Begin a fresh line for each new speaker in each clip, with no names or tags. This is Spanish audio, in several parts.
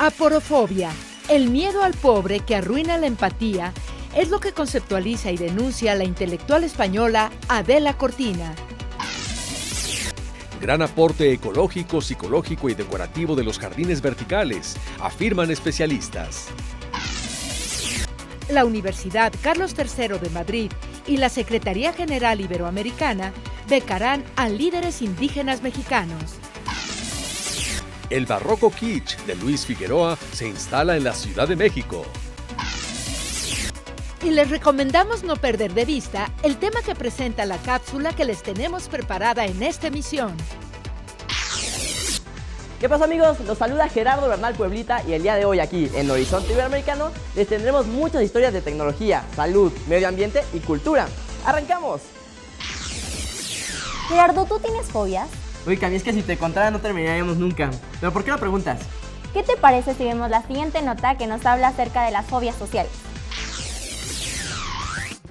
Aporofobia, el miedo al pobre que arruina la empatía, es lo que conceptualiza y denuncia la intelectual española Adela Cortina.
Gran aporte ecológico, psicológico y decorativo de los jardines verticales, afirman especialistas.
La Universidad Carlos III de Madrid y la Secretaría General Iberoamericana becarán a líderes indígenas mexicanos.
El barroco kitsch de Luis Figueroa se instala en la Ciudad de México.
Y les recomendamos no perder de vista el tema que presenta la cápsula que les tenemos preparada en esta emisión.
¿Qué pasa, amigos? Los saluda Gerardo Bernal Pueblita y el día de hoy aquí en Horizonte Iberoamericano les tendremos muchas historias de tecnología, salud, medio ambiente y cultura. ¡Arrancamos!
Gerardo, ¿tú tienes fobias?
Uy, Cami, es que si te contara no terminaríamos nunca. ¿Pero por qué lo preguntas?
¿Qué te parece si vemos la siguiente nota que nos habla acerca de las fobias sociales?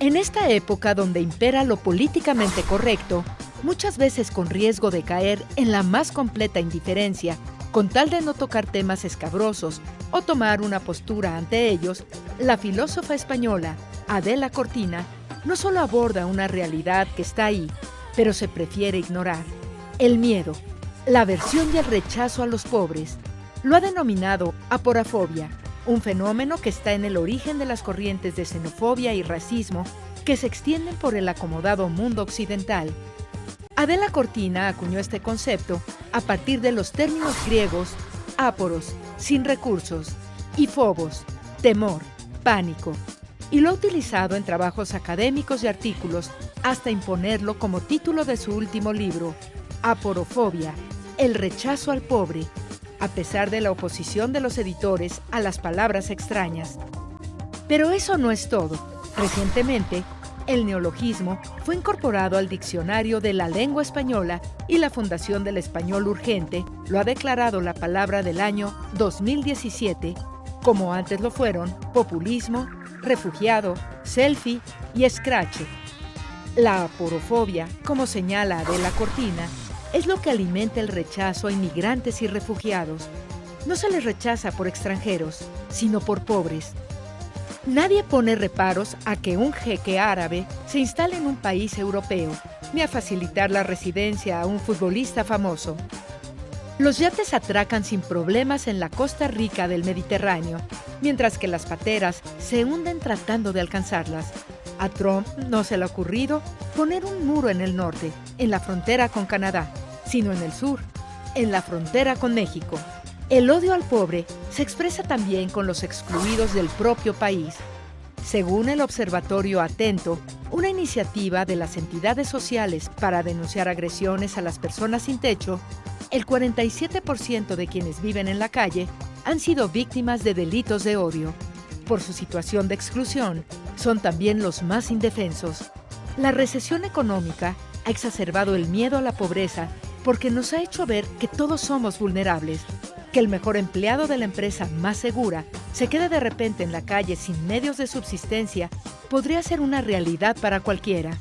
En esta época donde impera lo políticamente correcto, muchas veces con riesgo de caer en la más completa indiferencia, con tal de no tocar temas escabrosos o tomar una postura ante ellos, la filósofa española Adela Cortina no solo aborda una realidad que está ahí, pero se prefiere ignorar: el miedo, la aversión y el rechazo a los pobres. Lo ha denominado aporofobia, un fenómeno que está en el origen de las corrientes de xenofobia y racismo que se extienden por el acomodado mundo occidental. Adela Cortina acuñó este concepto a partir de los términos griegos áporos, sin recursos, y phobos, temor, pánico, y lo ha utilizado en trabajos académicos y artículos hasta imponerlo como título de su último libro, Aporofobia, el rechazo al pobre, a pesar de la oposición de los editores a las palabras extrañas. Pero eso no es todo. Recientemente, el neologismo fue incorporado al Diccionario de la Lengua Española y la Fundación del Español Urgente lo ha declarado la palabra del año 2017, como antes lo fueron populismo, refugiado, selfie y escrache. La aporofobia, como señala Adela Cortina, es lo que alimenta el rechazo a inmigrantes y refugiados. No se les rechaza por extranjeros, sino por pobres. Nadie pone reparos a que un jeque árabe se instale en un país europeo, ni a facilitar la residencia a un futbolista famoso. Los yates atracan sin problemas en la costa rica del Mediterráneo, mientras que las pateras se hunden tratando de alcanzarlas. A Trump no se le ha ocurrido poner un muro en el norte, en la frontera con Canadá, sino en el sur, en la frontera con México. El odio al pobre se expresa también con los excluidos del propio país. Según el Observatorio Atento, una iniciativa de las entidades sociales para denunciar agresiones a las personas sin techo, el 47% de quienes viven en la calle han sido víctimas de delitos de odio. Por su situación de exclusión, son también los más indefensos. La recesión económica ha exacerbado el miedo a la pobreza porque nos ha hecho ver que todos somos vulnerables, que el mejor empleado de la empresa más segura se quede de repente en la calle sin medios de subsistencia podría ser una realidad para cualquiera.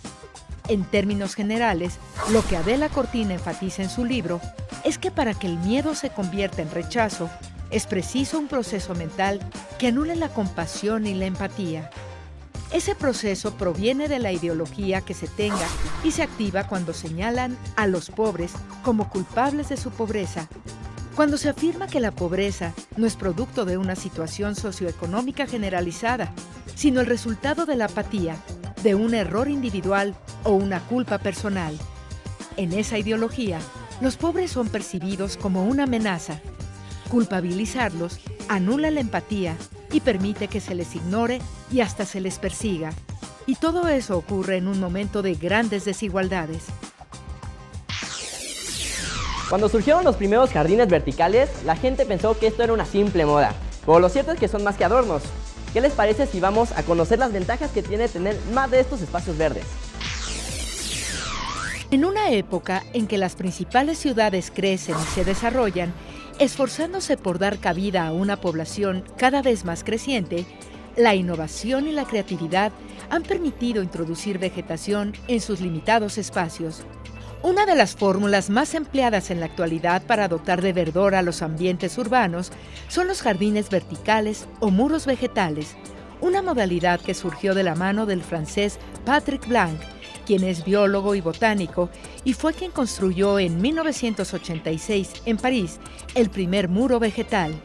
En términos generales, lo que Adela Cortina enfatiza en su libro es que para que el miedo se convierta en rechazo, es preciso un proceso mental que anule la compasión y la empatía. Ese proceso proviene de la ideología que se tenga y se activa cuando señalan a los pobres como culpables de su pobreza. Cuando se afirma que la pobreza no es producto de una situación socioeconómica generalizada, sino el resultado de la apatía, de un error individual o una culpa personal. En esa ideología, los pobres son percibidos como una amenaza. Culpabilizarlos anula la empatía y permite que se les ignore y hasta se les persiga. Y todo eso ocurre en un momento de grandes desigualdades.
Cuando surgieron los primeros jardines verticales, la gente pensó que esto era una simple moda, pero lo cierto es que son más que adornos. ¿Qué les parece si vamos a conocer las ventajas que tiene tener más de estos espacios verdes?
En una época en que las principales ciudades crecen y se desarrollan, esforzándose por dar cabida a una población cada vez más creciente, la innovación y la creatividad han permitido introducir vegetación en sus limitados espacios. Una de las fórmulas más empleadas en la actualidad para dotar de verdor a los ambientes urbanos son los jardines verticales o muros vegetales, una modalidad que surgió de la mano del francés Patrick Blanc, quien es biólogo y botánico, y fue quien construyó en 1986 en París el primer muro vegetal.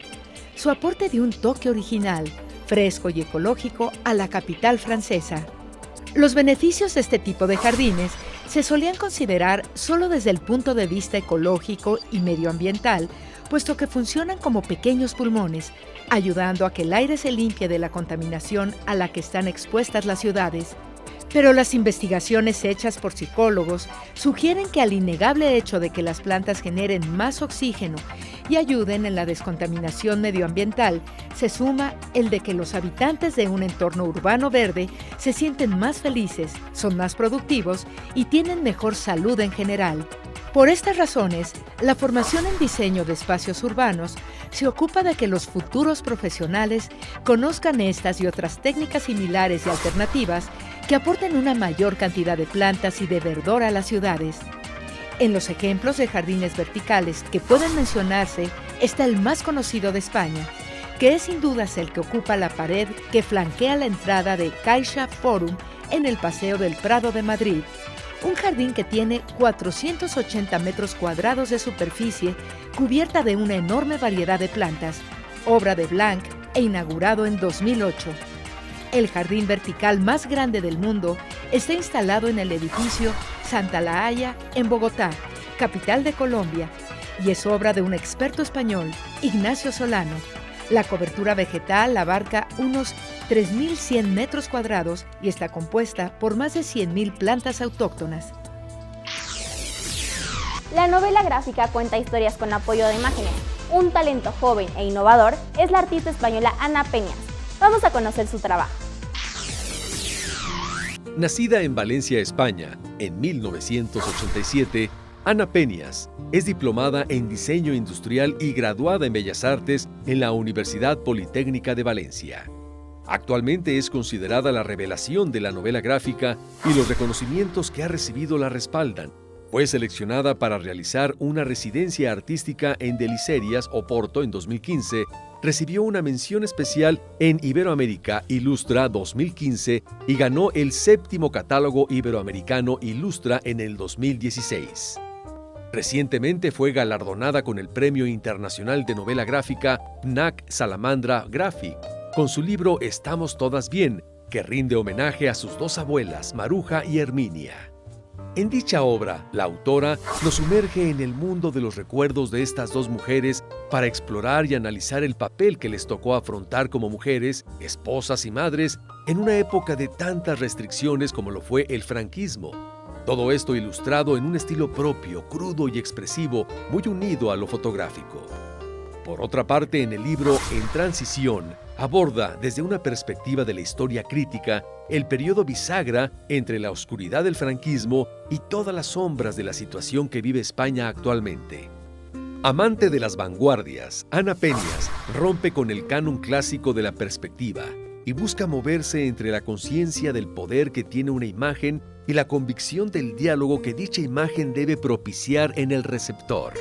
Su aporte dio un toque original, fresco y ecológico a la capital francesa. Los beneficios de este tipo de jardines se solían considerar solo desde el punto de vista ecológico y medioambiental, puesto que funcionan como pequeños pulmones, ayudando a que el aire se limpie de la contaminación a la que están expuestas las ciudades. Pero las investigaciones hechas por psicólogos sugieren que al innegable hecho de que las plantas generen más oxígeno y ayuden en la descontaminación medioambiental, se suma el de que los habitantes de un entorno urbano verde se sienten más felices, son más productivos y tienen mejor salud en general. Por estas razones, la formación en diseño de espacios urbanos se ocupa de que los futuros profesionales conozcan estas y otras técnicas similares y alternativas que aporten una mayor cantidad de plantas y de verdor a las ciudades. En los ejemplos de jardines verticales que pueden mencionarse está el más conocido de España, que es sin dudas el que ocupa la pared que flanquea la entrada de Caixa Forum en el Paseo del Prado de Madrid. Un jardín que tiene 480 metros cuadrados de superficie, cubierta de una enorme variedad de plantas, obra de Blanc e inaugurado en 2008. El jardín vertical más grande del mundo está instalado en el edificio Santa La Haya, en Bogotá, capital de Colombia, y es obra de un experto español, Ignacio Solano. La cobertura vegetal abarca unos 3.100 metros cuadrados y está compuesta por más de 100.000 plantas autóctonas.
La novela gráfica cuenta historias con apoyo de imágenes. Un talento joven e innovador es la artista española Ana Peñas. Vamos a conocer su trabajo.
Nacida en Valencia, España, en 1987, Ana Peñas es diplomada en Diseño Industrial y graduada en Bellas Artes en la Universidad Politécnica de Valencia. Actualmente es considerada la revelación de la novela gráfica y los reconocimientos que ha recibido la respaldan. Fue seleccionada para realizar una residencia artística en Delicierias, Oporto, en 2015. Recibió una mención especial en Iberoamérica Ilustra 2015 y ganó el 7º catálogo iberoamericano Ilustra en el 2016. Recientemente fue galardonada con el Premio Internacional de Novela Gráfica NAC Salamandra Graphic, con su libro Estamos Todas Bien, que rinde homenaje a sus dos abuelas, Maruja y Herminia. En dicha obra, la autora nos sumerge en el mundo de los recuerdos de estas dos mujeres para explorar y analizar el papel que les tocó afrontar como mujeres, esposas y madres en una época de tantas restricciones como lo fue el franquismo. Todo esto ilustrado en un estilo propio, crudo y expresivo, muy unido a lo fotográfico. Por otra parte, en el libro En Transición, aborda desde una perspectiva de la historia crítica el periodo bisagra entre la oscuridad del franquismo y todas las sombras de la situación que vive España actualmente. Amante de las vanguardias, Ana Peñas rompe con el canon clásico de la perspectiva y busca moverse entre la conciencia del poder que tiene una imagen y la convicción del diálogo que dicha imagen debe propiciar en el receptor.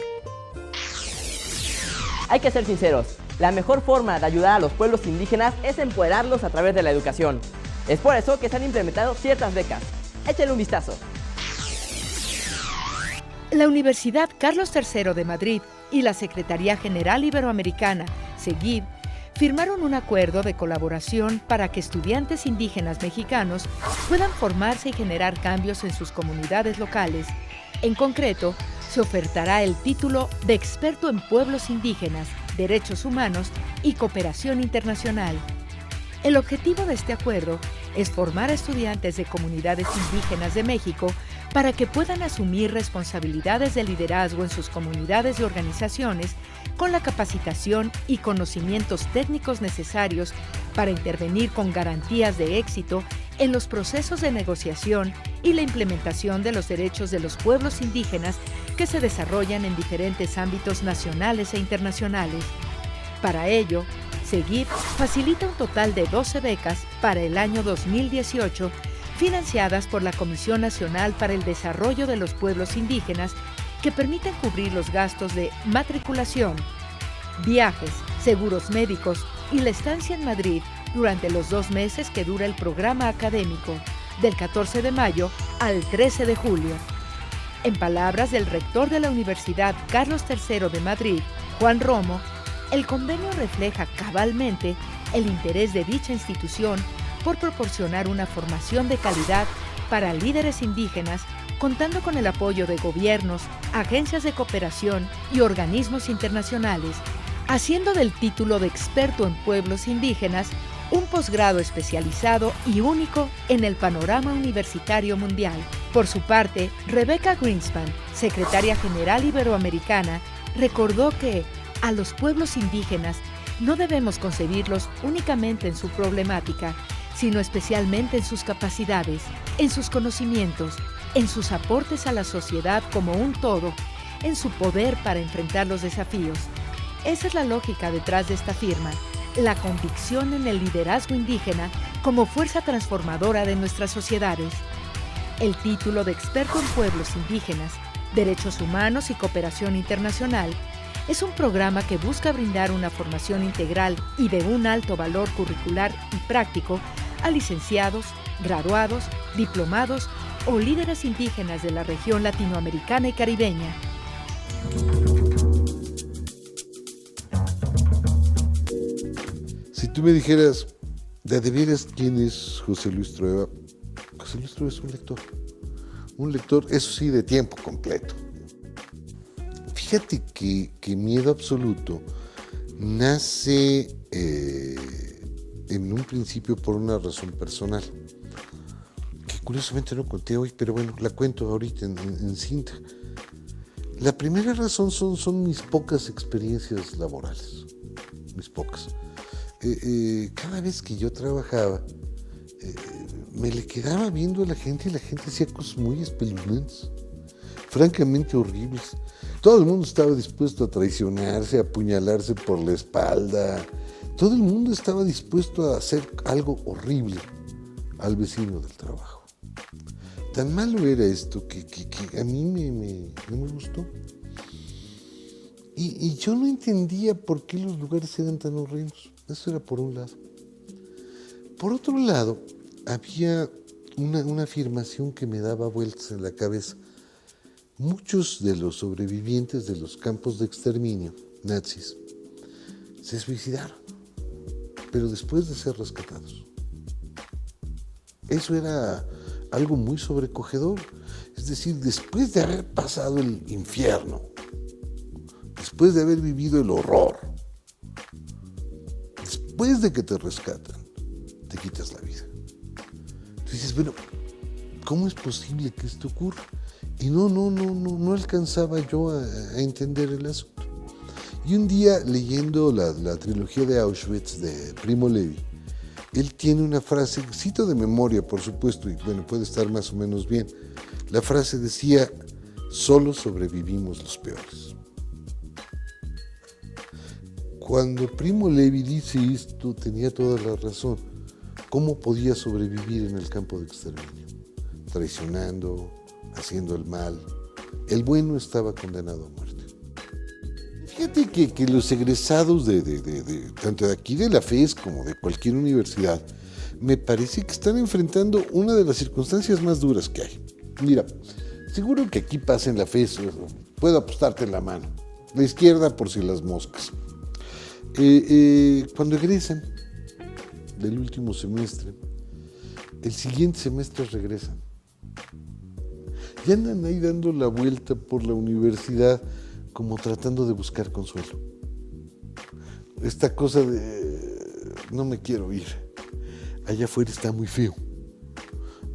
Hay que ser sinceros, la mejor forma de ayudar a los pueblos indígenas es empoderarlos a través de la educación. Es por eso que se han implementado ciertas becas. Échenle un vistazo.
La Universidad Carlos III de Madrid y la Secretaría General Iberoamericana, SEGIB, firmaron un acuerdo de colaboración para que estudiantes indígenas mexicanos puedan formarse y generar cambios en sus comunidades locales. En concreto, se ofertará el título de experto en pueblos indígenas, derechos humanos y cooperación internacional. El objetivo de este acuerdo es formar a estudiantes de comunidades indígenas de México para que puedan asumir responsabilidades de liderazgo en sus comunidades y organizaciones con la capacitación y conocimientos técnicos necesarios para intervenir con garantías de éxito en los procesos de negociación y la implementación de los derechos de los pueblos indígenas que se desarrollan en diferentes ámbitos nacionales e internacionales. Para ello, SEGIB facilita un total de 12 becas para el año 2018, financiadas por la Comisión Nacional para el Desarrollo de los Pueblos Indígenas, que permiten cubrir los gastos de matriculación, viajes, seguros médicos y la estancia en Madrid durante los 2 meses que dura el programa académico, del 14 de mayo al 13 de julio. En palabras del rector de la Universidad Carlos III de Madrid, Juan Romo, el convenio refleja cabalmente el interés de dicha institución por proporcionar una formación de calidad para líderes indígenas, contando con el apoyo de gobiernos, agencias de cooperación y organismos internacionales, haciendo del título de experto en pueblos indígenas un posgrado especializado y único en el panorama universitario mundial. Por su parte, Rebecca Greenspan, secretaria general iberoamericana, recordó que a los pueblos indígenas no debemos concebirlos únicamente en su problemática, sino especialmente en sus capacidades, en sus conocimientos, en sus aportes a la sociedad como un todo, en su poder para enfrentar los desafíos. Esa es la lógica detrás de esta firma, la convicción en el liderazgo indígena como fuerza transformadora de nuestras sociedades. El título de experto en pueblos indígenas, derechos humanos y cooperación internacional es un programa que busca brindar una formación integral y de un alto valor curricular y práctico a licenciados, graduados, diplomados o líderes indígenas de la región latinoamericana y caribeña.
Si tú me dijeras, ¿de veras quién es José Luis Trueba? José Luis Trueba es un lector, eso sí, de tiempo completo. Fíjate que Miedo Absoluto nace en un principio por una razón personal, que curiosamente no conté hoy, pero bueno, la cuento ahorita en cinta. La primera razón son mis pocas experiencias laborales, mis pocas. Cada vez que yo trabajaba, me le quedaba viendo a la gente y la gente hacía cosas muy espeluznantes, francamente horribles. Todo el mundo estaba dispuesto a traicionarse, a apuñalarse por la espalda. Todo el mundo estaba dispuesto a hacer algo horrible al vecino del trabajo. Tan malo era esto que a mí no me gustó. Y yo no entendía por qué los lugares eran tan horrendos. Eso era por un lado. Por otro lado, había una afirmación que me daba vueltas en la cabeza. Muchos de los sobrevivientes de los campos de exterminio nazis se suicidaron, pero después de ser rescatados. Eso era algo muy sobrecogedor. Es decir, después de haber pasado el infierno, después de haber vivido el horror, después de que te rescatan, te quitas la vida. Tú dices, bueno, ¿cómo es posible que esto ocurra? Y no alcanzaba yo a entender el asunto. Y un día, leyendo la trilogía de Auschwitz de Primo Levi, él tiene una frase, cito de memoria, por supuesto, y bueno, puede estar más o menos bien. La frase decía, solo sobrevivimos los peores. Cuando Primo Levi dice esto, tenía toda la razón. ¿Cómo podía sobrevivir en el campo de exterminio? Traicionando, haciendo el mal. El bueno estaba condenado a muerte. Fíjate que los egresados tanto de aquí de la FES como de cualquier universidad, me parece que están enfrentando una de las circunstancias más duras que hay. Mira, seguro que aquí pasa en la FES, puedo apostarte en la mano. La izquierda por si las moscas. Cuando egresan del último semestre, el siguiente semestre regresan. Y andan ahí dando la vuelta por la universidad como tratando de buscar consuelo. Esta cosa de no me quiero ir. Allá afuera está muy feo.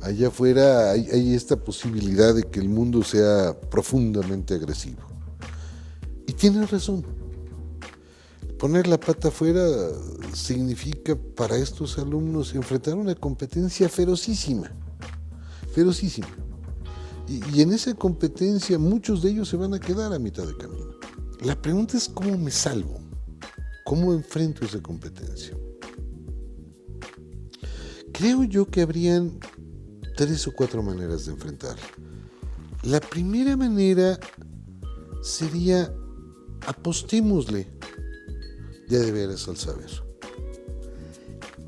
Allá afuera hay esta posibilidad de que el mundo sea profundamente agresivo. Y tienen razón. Poner la pata afuera significa para estos alumnos enfrentar una competencia ferocísima. Ferocísima. Y en esa competencia muchos de ellos se van a quedar a mitad de camino. La pregunta es ¿cómo me salvo? ¿Cómo enfrento esa competencia? Creo yo que habrían 3 o 4 maneras de enfrentarla. La primera manera sería apostémosle de veras al saber.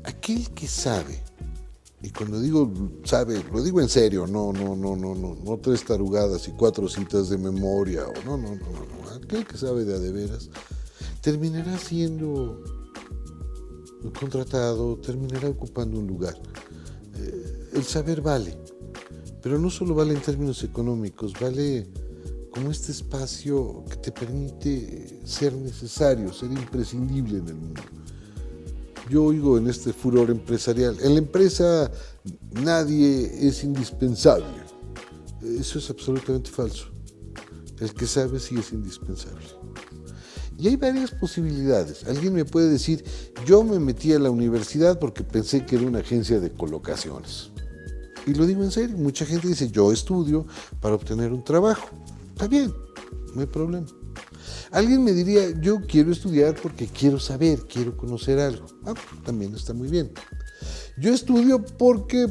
Aquel que sabe, y cuando digo sabe, lo digo en serio, no 3 tarugadas y 4 citas de memoria, no, aquel que sabe de veras, terminará siendo contratado, terminará ocupando un lugar. El saber vale, pero no solo vale en términos económicos, vale como este espacio que te permite ser necesario, ser imprescindible en el mundo. Yo oigo en este furor empresarial, en la empresa nadie es indispensable. Eso es absolutamente falso. El que sabe sí es indispensable. Y hay varias posibilidades. Alguien me puede decir, yo me metí a la universidad porque pensé que era una agencia de colocaciones. Y lo digo en serio, mucha gente dice, yo estudio para obtener un trabajo. Está bien, no hay problema. Alguien me diría, yo quiero estudiar porque quiero saber, quiero conocer algo. También está muy bien. Yo estudio porque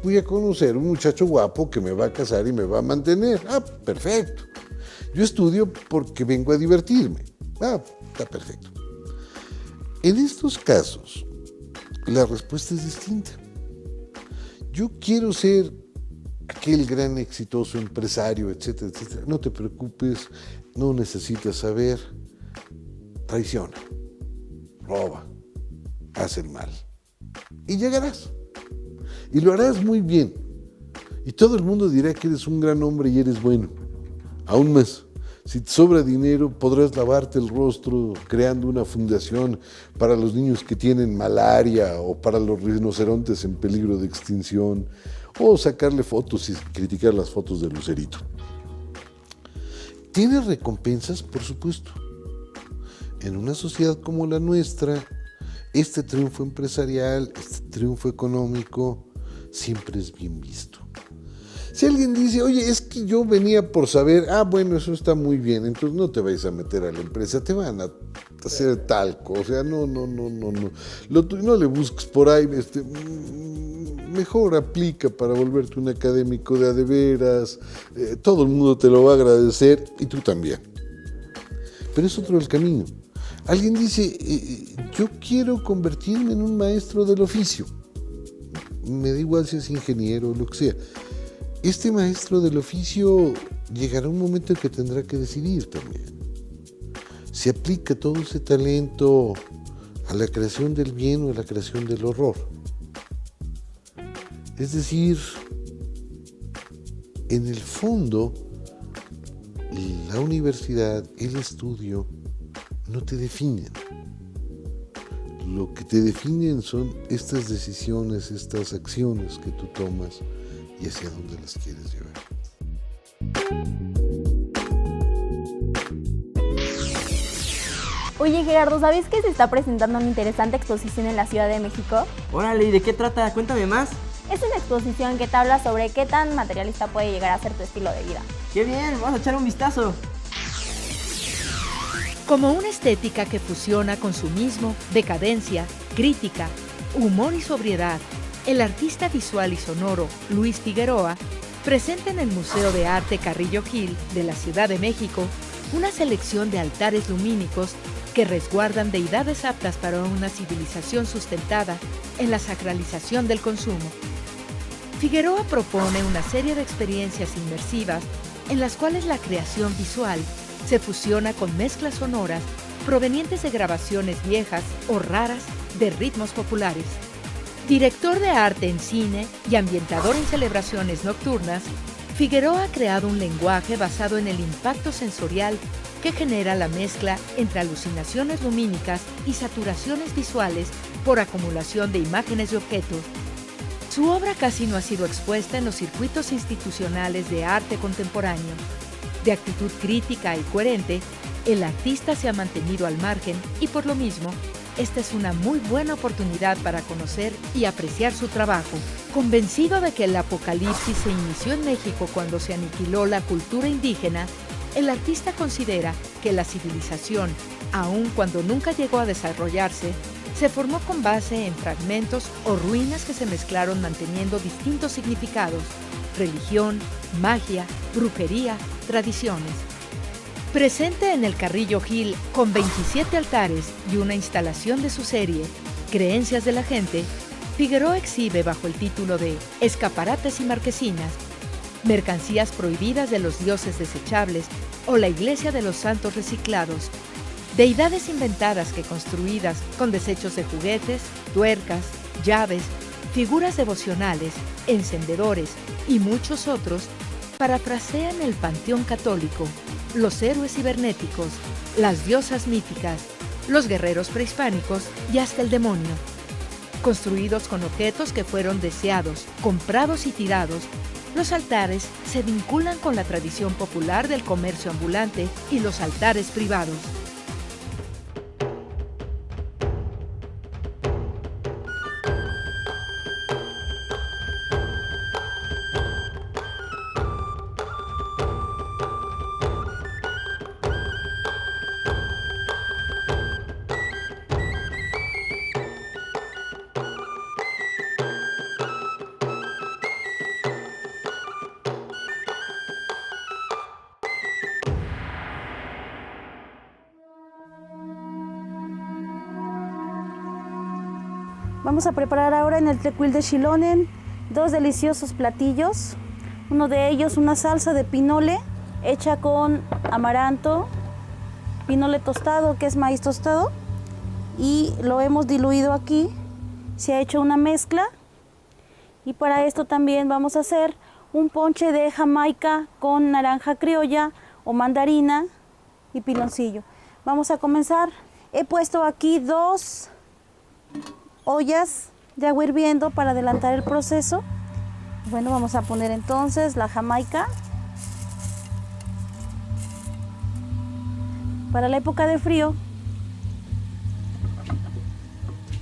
voy a conocer un muchacho guapo que me va a casar y me va a mantener. Perfecto. Yo estudio porque vengo a divertirme. Está perfecto. En estos casos, la respuesta es distinta. Yo quiero ser aquel gran exitoso empresario, etcétera, etcétera. No te preocupes, no necesitas saber. Traiciona, roba, haz el mal. Y llegarás. Y lo harás muy bien. Y todo el mundo dirá que eres un gran hombre y eres bueno. Aún más, si te sobra dinero, podrás lavarte el rostro creando una fundación para los niños que tienen malaria o para los rinocerontes en peligro de extinción, o sacarle fotos y criticar las fotos de Lucerito. ¿Tiene recompensas? Por supuesto. En una sociedad como la nuestra, este triunfo empresarial, este triunfo económico, siempre es bien visto. Si alguien dice, oye, es que yo venía por saber, bueno, eso está muy bien, entonces no te vayas a meter a la empresa, te van a hacer talco, o sea, no le busques por ahí, mejor aplica para volverte un académico de a de veras, todo el mundo te lo va a agradecer y tú también. Pero es otro el camino. Alguien dice, yo quiero convertirme en un maestro del oficio, me da igual si es ingeniero o lo que sea. Este maestro del oficio llegará un momento en que tendrá que decidir también. Si aplica todo ese talento a la creación del bien o a la creación del horror. Es decir, en el fondo, la universidad, el estudio, no te definen. Lo que te definen son estas decisiones, estas acciones que tú tomas y hacia dónde las quieres llevar.
Oye Gerardo, ¿sabes que se está presentando una interesante exposición en la Ciudad de México?
Órale, ¿y de qué trata? Cuéntame más.
Es una exposición que te habla sobre qué tan materialista puede llegar a ser tu estilo de vida.
¡Qué bien! Vamos a echar un vistazo.
Como una estética que fusiona consumismo, decadencia, crítica, humor y sobriedad, el artista visual y sonoro Luis Figueroa presenta en el Museo de Arte Carrillo Gil de la Ciudad de México una selección de altares lumínicos que resguardan deidades aptas para una civilización sustentada en la sacralización del consumo. Figueroa propone una serie de experiencias inmersivas en las cuales la creación visual se fusiona con mezclas sonoras provenientes de grabaciones viejas o raras de ritmos populares. Director de arte en cine y ambientador en celebraciones nocturnas, Figueroa ha creado un lenguaje basado en el impacto sensorial que genera la mezcla entre alucinaciones lumínicas y saturaciones visuales por acumulación de imágenes y objetos. Su obra casi no ha sido expuesta en los circuitos institucionales de arte contemporáneo. De actitud crítica y coherente, el artista se ha mantenido al margen y por lo mismo, esta es una muy buena oportunidad para conocer y apreciar su trabajo. Convencido de que el apocalipsis se inició en México cuando se aniquiló la cultura indígena, el artista considera que la civilización, aun cuando nunca llegó a desarrollarse, Se formó con base en fragmentos o ruinas que se mezclaron manteniendo distintos significados: religión, magia, brujería, tradiciones. Presente en el Carrillo Gil con 27 altares y una instalación de su serie, Creencias de la Gente, Figueroa exhibe bajo el título de Escaparates y Marquesinas, Mercancías prohibidas de los dioses desechables o la Iglesia de los Santos Reciclados, deidades inventadas que construidas con desechos de juguetes, tuercas, llaves, figuras devocionales, encendedores y muchos otros, parafrasean el panteón católico, los héroes cibernéticos, las diosas míticas, los guerreros prehispánicos y hasta el demonio. Construidos con objetos que fueron deseados, comprados y tirados, los altares se vinculan con la tradición popular del comercio ambulante y los altares privados.
Vamos a preparar ahora en el Tecuil de Xilonen 2 deliciosos platillos. Uno de ellos, una salsa de pinole hecha con amaranto, pinole tostado, que es maíz tostado, y lo hemos diluido aquí. Se ha hecho una mezcla, y para esto también vamos a hacer un ponche de jamaica con naranja criolla o mandarina y piloncillo. Vamos a comenzar. He puesto aquí 2 ollas de agua hirviendo para adelantar el proceso. Bueno, vamos a poner entonces la jamaica. Para la época de frío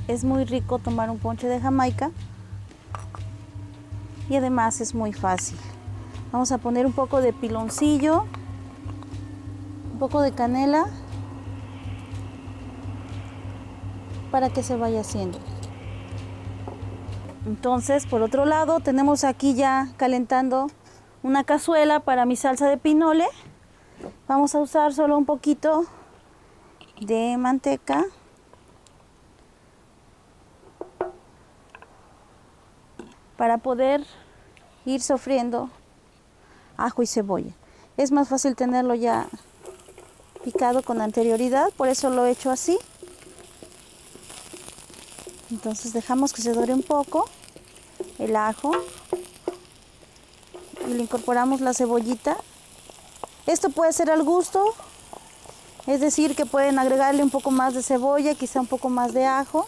es muy rico tomar un ponche de jamaica y además es muy fácil. Vamos a poner un poco de piloncillo, un poco de canela para que se vaya haciendo. Entonces, por otro lado, tenemos aquí ya calentando una cazuela para mi salsa de pinole. Vamos a usar solo un poquito de manteca. Para poder ir sofriendo ajo y cebolla. Es más fácil tenerlo ya picado con anterioridad, por eso lo he hecho así. Entonces dejamos que se dore un poco el ajo y le incorporamos la cebollita. Esto puede ser al gusto, es decir, que pueden agregarle un poco más de cebolla, quizá un poco más de ajo.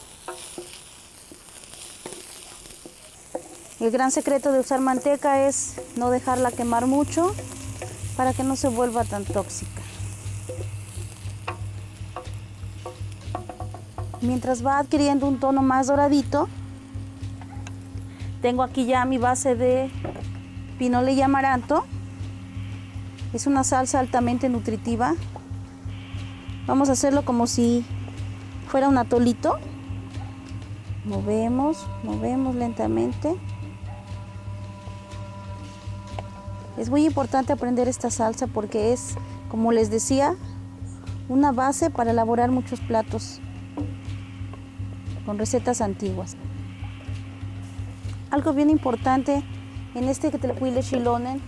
El gran secreto de usar manteca es no dejarla quemar mucho para que no se vuelva tan tóxica. Mientras va adquiriendo un tono más doradito, tengo aquí ya mi base de pinole y amaranto. Es una salsa altamente nutritiva. Vamos a hacerlo como si fuera un atolito. Movemos lentamente. Es muy importante aprender esta salsa porque es, como les decía, una base para elaborar muchos platos con recetas antiguas. Algo bien importante en este Tecuil de Xilonen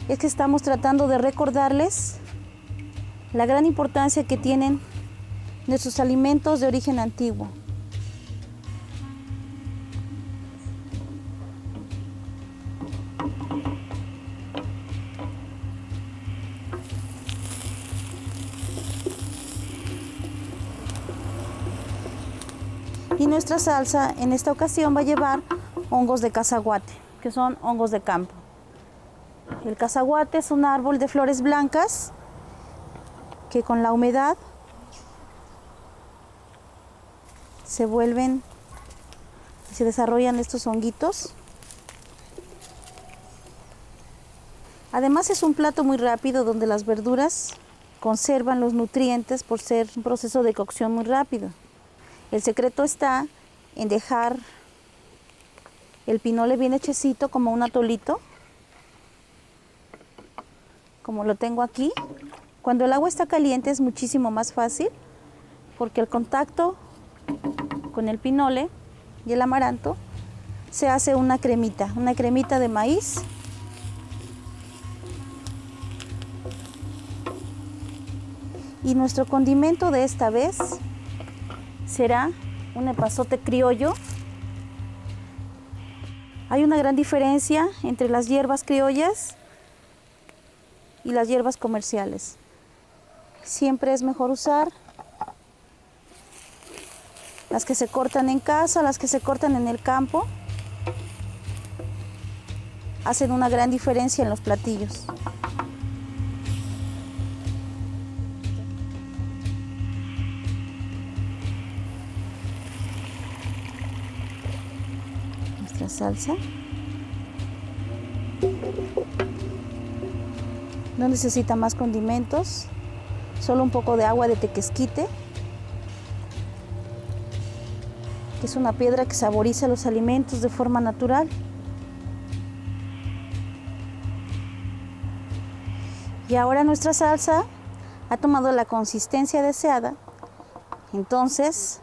es que estamos tratando de recordarles la gran importancia que tienen nuestros alimentos de origen antiguo. Y nuestra salsa en esta ocasión va a llevar hongos de cazaguate, que son hongos de campo. El cazaguate es un árbol de flores blancas que con la humedad se vuelven y se desarrollan estos honguitos. Además es un plato muy rápido donde las verduras conservan los nutrientes por ser un proceso de cocción muy rápido. El secreto está en dejar el pinole bien hechecito como un atolito, como lo tengo aquí. Cuando el agua está caliente es muchísimo más fácil porque el contacto con el pinole y el amaranto se hace una cremita de maíz. Y nuestro condimento de esta vez será un epazote criollo. Hay una gran diferencia entre las hierbas criollas y las hierbas comerciales. Siempre es mejor usar las que se cortan en casa, las que se cortan en el campo. Hacen una gran diferencia en los platillos. Nuestra salsa. No necesita más condimentos, solo un poco de agua de tequesquite, que es una piedra que saboriza los alimentos de forma natural. Y ahora nuestra salsa ha tomado la consistencia deseada, entonces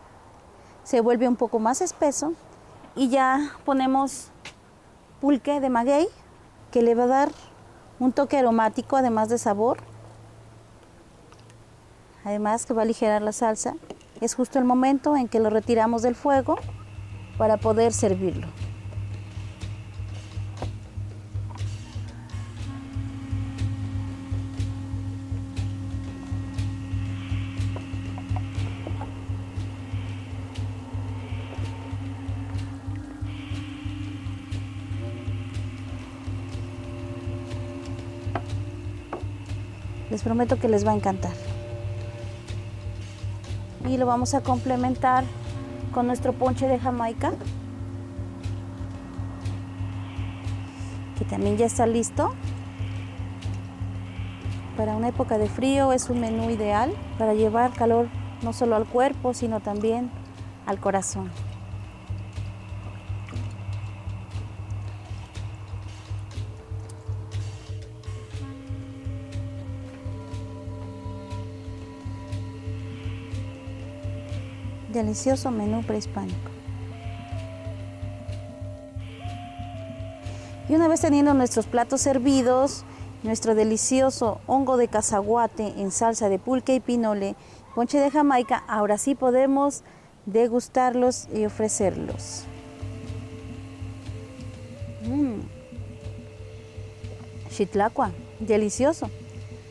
se vuelve un poco más espeso y ya ponemos pulque de maguey, que le va a dar un toque aromático además de sabor. Además que va a aligerar la salsa. Es justo el momento en que lo retiramos del fuego para poder servirlo. Les prometo que les va a encantar. Y lo vamos a complementar con nuestro ponche de Jamaica, que también ya está listo. Para una época de frío es un menú ideal para llevar calor no solo al cuerpo, sino también al corazón. Delicioso menú prehispánico. Y una vez teniendo nuestros platos servidos, nuestro delicioso hongo de cacahuate en salsa de pulque y pinole, ponche de Jamaica, ahora sí podemos degustarlos y ofrecerlos. Xitlacua, delicioso.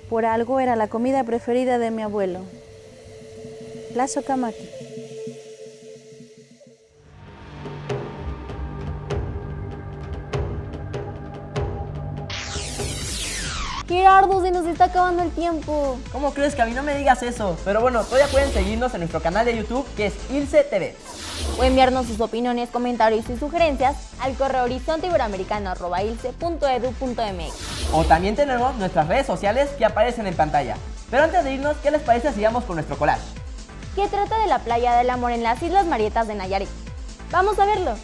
Por algo era la comida preferida de mi abuelo. Lazo Camati.
Gerardo, se nos está acabando el tiempo.
¿Cómo crees, que a mí no me digas eso? Pero bueno, todavía pueden seguirnos en nuestro canal de YouTube, que es Ilse TV.
O enviarnos sus opiniones, comentarios y sugerencias al correo horizonte-iberoamericano@ilse.edu.mx.
O también tenemos nuestras redes sociales que aparecen en pantalla. Pero antes de irnos, ¿qué les parece si vamos con nuestro collage?
Que trata de la playa del amor en las Islas Marietas de Nayarit. ¡Vamos a verlo!